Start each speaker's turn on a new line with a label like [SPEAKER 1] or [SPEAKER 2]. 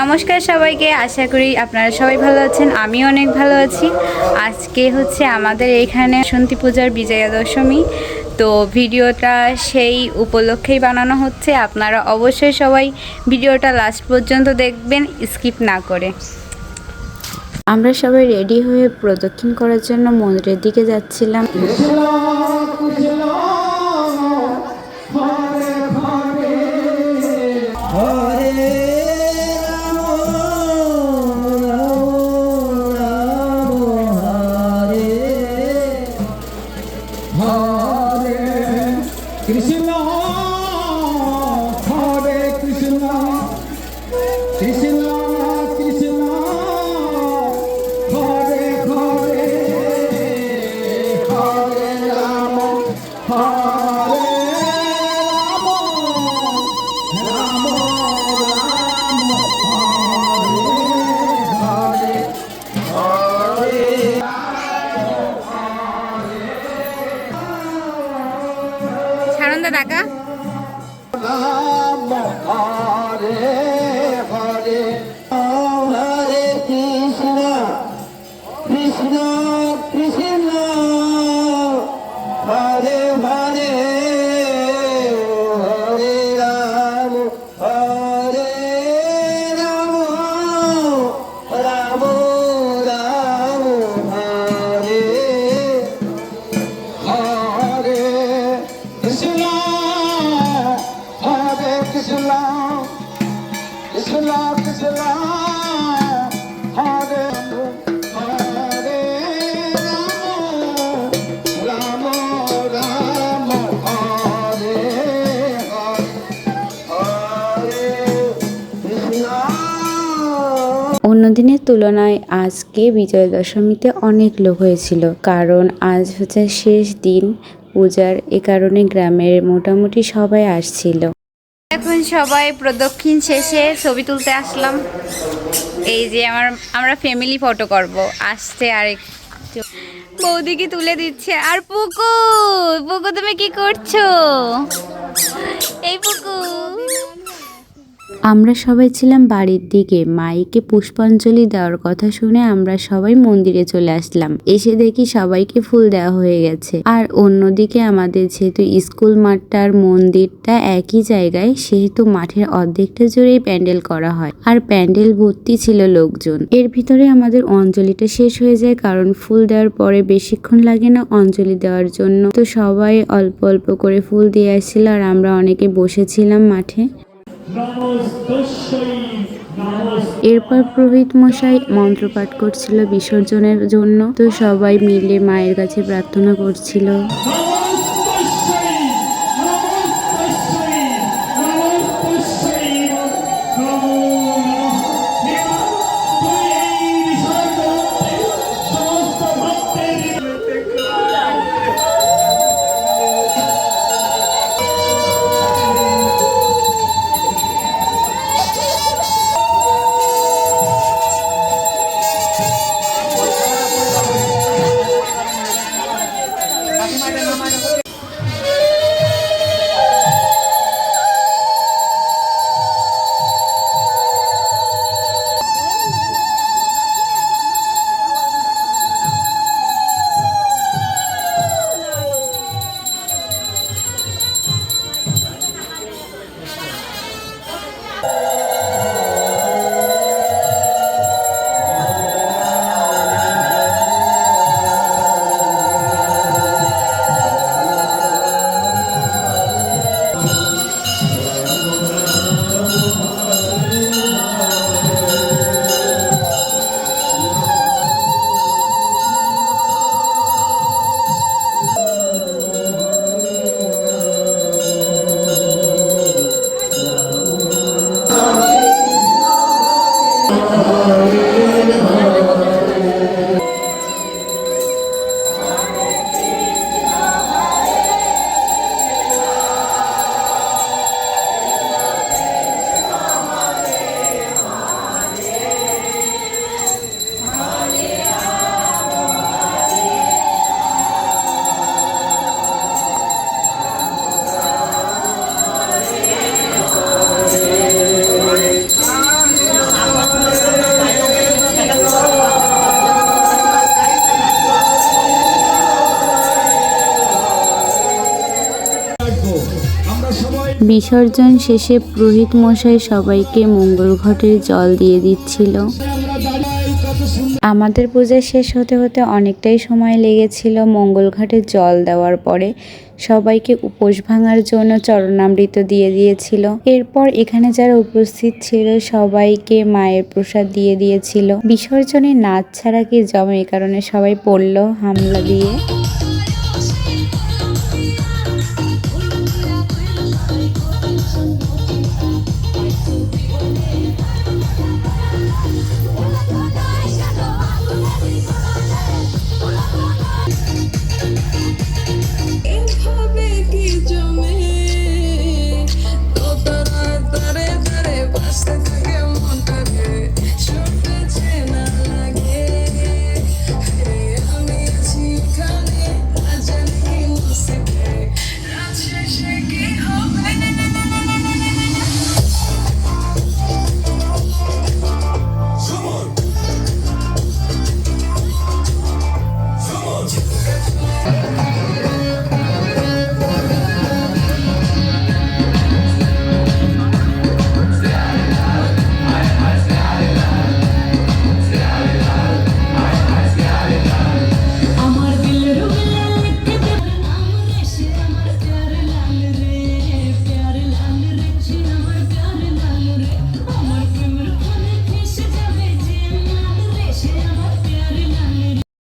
[SPEAKER 1] নমস্কার সবাইকে, আশা করি আপনারা সবাই ভালো আছেন। আমি অনেক ভালো আছি। আজকে হচ্ছে আমাদের এখানে বাসন্তী পূজার বিজয়া দশমী, তো ভিডিওটা সেই উপলক্ষেই বানানো হচ্ছে। আপনারা অবশ্যই সবাই ভিডিওটা লাস্ট পর্যন্ত দেখবেন, স্কিপ না করে। আমরা সবাই রেডি হয়ে প্রদক্ষিণ করার জন্য মন্দিরের দিকে যাচ্ছিলাম।
[SPEAKER 2] কৃষ্ণ হরে কৃষ্ণ কৃষ্ণ কৃষ্ণ হরে হরে হরে রাম হরে রাম রাম রাম হরে হরে হরে
[SPEAKER 1] সানন্দা টাকা
[SPEAKER 2] রাম হরে হরে হরে কৃষ্ণ কৃষ্ণ কৃষ্ণ হরে হরে হরে রাম হরে রাম রাম রাম হরে হরে কৃষ্ণ হরে কৃষ্ণ কৃষ্ণ কৃষ্ণ হরে হরে রাম রাম হরে হরে কৃষ্ণ।
[SPEAKER 1] অন্য দিনের তুলনায় আজকে বিজয়া দশমীতে অনেক লোক হয়েছিল, কারণ আজ হচ্ছে শেষ দিন পূজার। এ কারণে গ্রামের মোটামুটি সবাই আসছিল। এখন সবাই প্রদক্ষিণ শেষে ছবি তুলতে আসলাম। এই যে আমরা ফ্যামিলি ফটো করব। আসছে আরেক বৌদিকে তুলে দিচ্ছে। আর পুকু পুকু তুমি কি করছো? এই পুকু, আমরা সবাই ছিলাম বাড়ির দিকে। মাইকে পুষ্পাঞ্জলি দেওয়ার কথা শুনে আমরা সবাই মন্দিরে চলে আসলাম। এসে দেখি সবাইকে ফুল দেওয়া হয়ে গেছে। আর অন্যদিকে আমাদের যেহেতু স্কুল মাঠটার মন্দিরটা একই জায়গায়, সেহেতু মাঠের অর্ধেকটা জুড়েই প্যান্ডেল করা হয়। আর প্যান্ডেল ভর্তি ছিল লোকজন। এর ভিতরে আমাদের অঞ্জলিটা শেষ হয়ে যায়, কারণ ফুল দেওয়ার পরে বেশিক্ষণ লাগে না অঞ্জলি দেওয়ার জন্য। তো সবাই অল্প অল্প করে ফুল দিয়ে আসছিল, আর আমরা অনেকে বসেছিলাম মাঠে। এরপর পুরোহিত মশাই মন্ত্রপাঠ করছিল বিসর্জনের জন্য। তো সবাই মিলে মায়ের কাছে প্রার্থনা করছিল। বিসর্জন শেষে পুরোহিত মশাই সবাইকে মঙ্গল ঘটের জল দিয়ে দিচ্ছিল। আমাদের পূজা শেষ হতে হতে অনেকটাই সময় লেগেছিল। মঙ্গল ঘাটে জল দেওয়ার পরে সবাইকে উপোস ভাঙার জন্য চরণামৃত দিয়ে দিয়েছিল। এরপর এখানে যারা উপস্থিত ছিল সবাইকে মায়ের প্রসাদ দিয়ে দিয়েছিল। বিসর্জনে নাচ ছাড়া কি জমে, এই কারণে সবাই পড়লো হামলা দিয়ে।